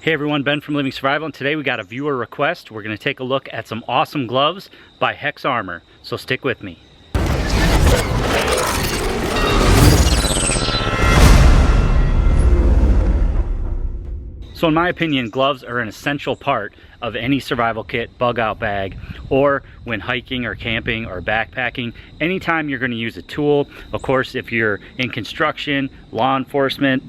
Hey everyone, Ben from Living Survival, and today we got a viewer request. We're going to take a look at some awesome gloves by HexArmor, so stick with me. So in my opinion, gloves are an essential part of any survival kit, bug out bag, or when hiking or camping or backpacking. Anytime you're going to use a tool, of course if you're in construction, law enforcement,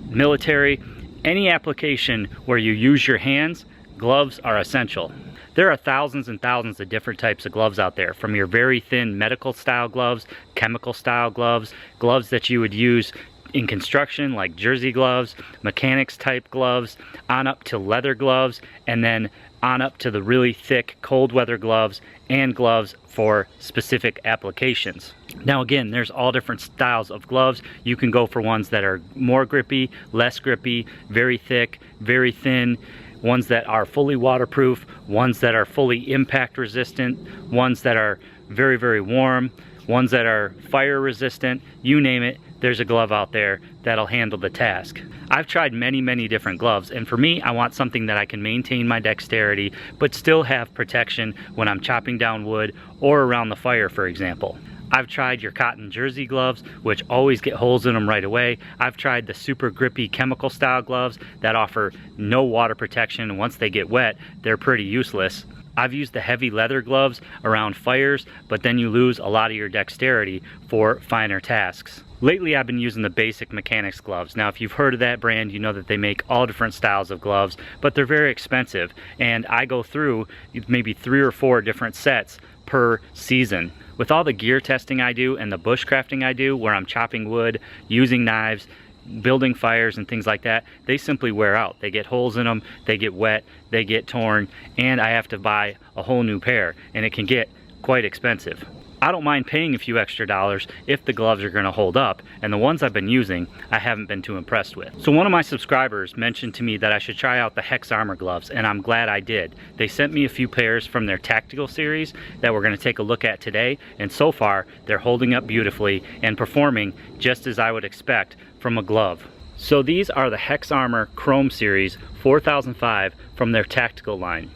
military, any application where you use your hands, gloves are essential. There are thousands and thousands of different types of gloves out there, from your very thin medical style gloves, chemical style gloves, gloves that you would use in construction like jersey gloves, mechanics type gloves, on up to leather gloves, and then on up to the really thick cold weather gloves and gloves for specific applications. Now again, there's all different styles of gloves. You can go for ones that are more grippy, less grippy, very thick, very thin, ones that are fully waterproof, ones that are fully impact resistant, ones that are very, very warm, ones that are fire resistant, you name it, there's a glove out there that'll handle the task. I've tried many different gloves, and for me, I want something that I can maintain my dexterity, but still have protection when I'm chopping down wood or around the fire, for example. I've tried your cotton jersey gloves, which always get holes in them right away. I've tried the super grippy chemical style gloves that offer no water protection, and once they get wet, they're pretty useless. I've used the heavy leather gloves around fires, but then you lose a lot of your dexterity for finer tasks. Lately, I've been using the basic mechanics gloves. Now, if you've heard of that brand, you know that they make all different styles of gloves, but they're very expensive. And I go through maybe 3 or 4 different sets per season. With all the gear testing I do and the bushcrafting I do, where I'm chopping wood, using knives, building fires and things like that, they simply wear out. They get holes in them, they get wet, they get torn, and I have to buy a whole new pair, and it can get quite expensive. I don't mind paying a few extra dollars if the gloves are going to hold up, and the ones I've been using I haven't been too impressed with. So one of my subscribers mentioned to me that I should try out the HexArmor gloves, and I'm glad I did. They sent me a few pairs from their tactical series that we're going to take a look at today, and so far they're holding up beautifully and performing just as I would expect from a glove. So these are the HexArmor Chrome Series 4005 from their tactical line.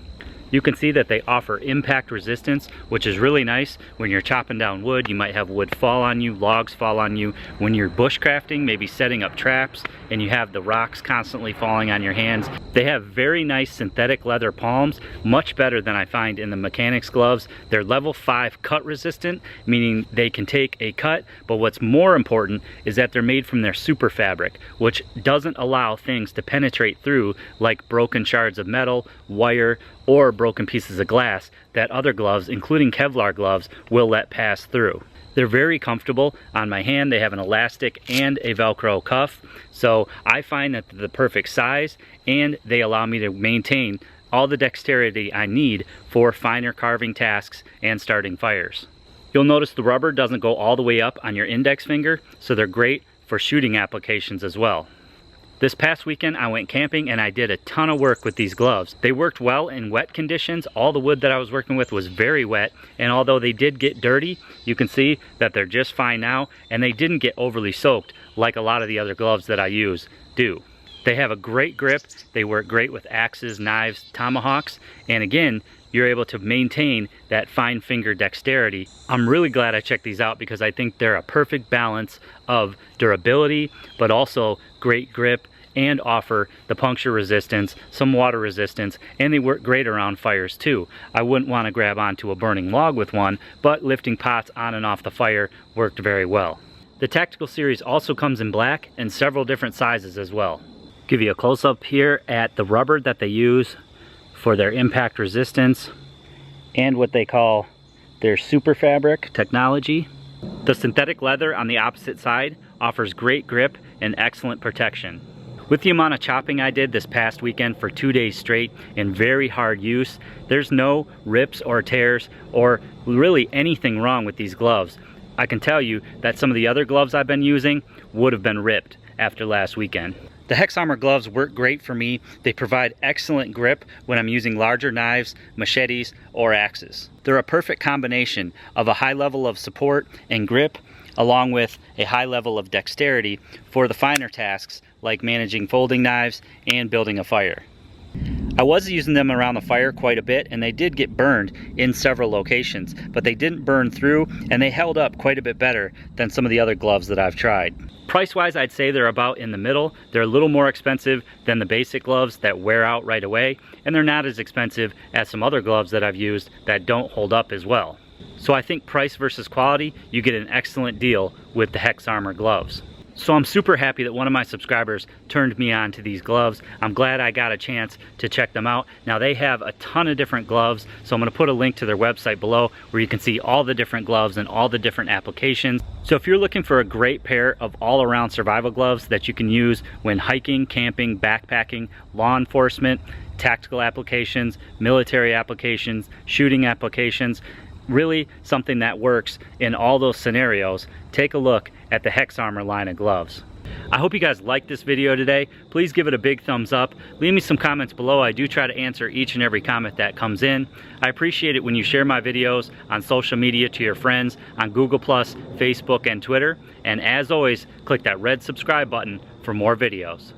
You can see that they offer impact resistance, which is really nice. When you're chopping down wood, you might have wood fall on you, logs fall on you. When you're bushcrafting, maybe setting up traps, and you have the rocks constantly falling on your hands. They have very nice synthetic leather palms, much better than I find in the mechanics gloves. They're level 5 cut resistant, meaning they can take a cut, but what's more important is that they're made from their super fabric, which doesn't allow things to penetrate through like broken shards of metal, wire, or broken pieces of glass that other gloves, including Kevlar gloves, will let pass through. They're very comfortable on my hand. They have an elastic and a Velcro cuff, so I find that they're the perfect size, and they allow me to maintain all the dexterity I need for finer carving tasks and starting fires. You'll notice the rubber doesn't go all the way up on your index finger, so they're great for shooting applications as well. This past weekend I went camping and I did a ton of work with these gloves. They worked well in wet conditions. All the wood that I was working with was very wet, and although they did get dirty, you can see that they're just fine now, and they didn't get overly soaked like a lot of the other gloves that I use do. They have a great grip. They work great with axes, knives, tomahawks, and again, you're able to maintain that fine finger dexterity. I'm really glad I checked these out because I think they're a perfect balance of durability, but also great grip, and offer the puncture resistance, some water resistance, and they work great around fires too. I wouldn't want to grab onto a burning log with one, but lifting pots on and off the fire worked very well. The tactical series also comes in black and several different sizes as well. Give you a close-up here at the rubber that they use for their impact resistance and what they call their super fabric technology. The synthetic leather on the opposite side offers great grip and excellent protection. With the amount of chopping I did this past weekend for 2 days straight in very hard use, there's no rips or tears or really anything wrong with these gloves. I can tell you that some of the other gloves I've been using would have been ripped after last weekend. The HexArmor gloves work great for me. They provide excellent grip when I'm using larger knives, machetes, or axes. They're a perfect combination of a high level of support and grip along with a high level of dexterity for the finer tasks like managing folding knives and building a fire. I was using them around the fire quite a bit, and they did get burned in several locations, but they didn't burn through, and they held up quite a bit better than some of the other gloves that I've tried. Price-wise, I'd say they're about in the middle. They're a little more expensive than the basic gloves that wear out right away, and they're not as expensive as some other gloves that I've used that don't hold up as well. So I think price versus quality, you get an excellent deal with the HexArmor gloves. So I'm super happy that one of my subscribers turned me on to these gloves. I'm glad I got a chance to check them out. Now they have a ton of different gloves, so I'm gonna put a link to their website below where you can see all the different gloves and all the different applications. So if you're looking for a great pair of all-around survival gloves that you can use when hiking, camping, backpacking, law enforcement, tactical applications, military applications, shooting applications, really something that works in all those scenarios, take a look at the HexArmor line of gloves. I hope you guys liked this video today. Please give it a big thumbs up. Leave me some comments below. I do try to answer each and every comment that comes in. I appreciate it when you share my videos on social media to your friends on Google+, Facebook, and Twitter. And as always, click that red subscribe button for more videos.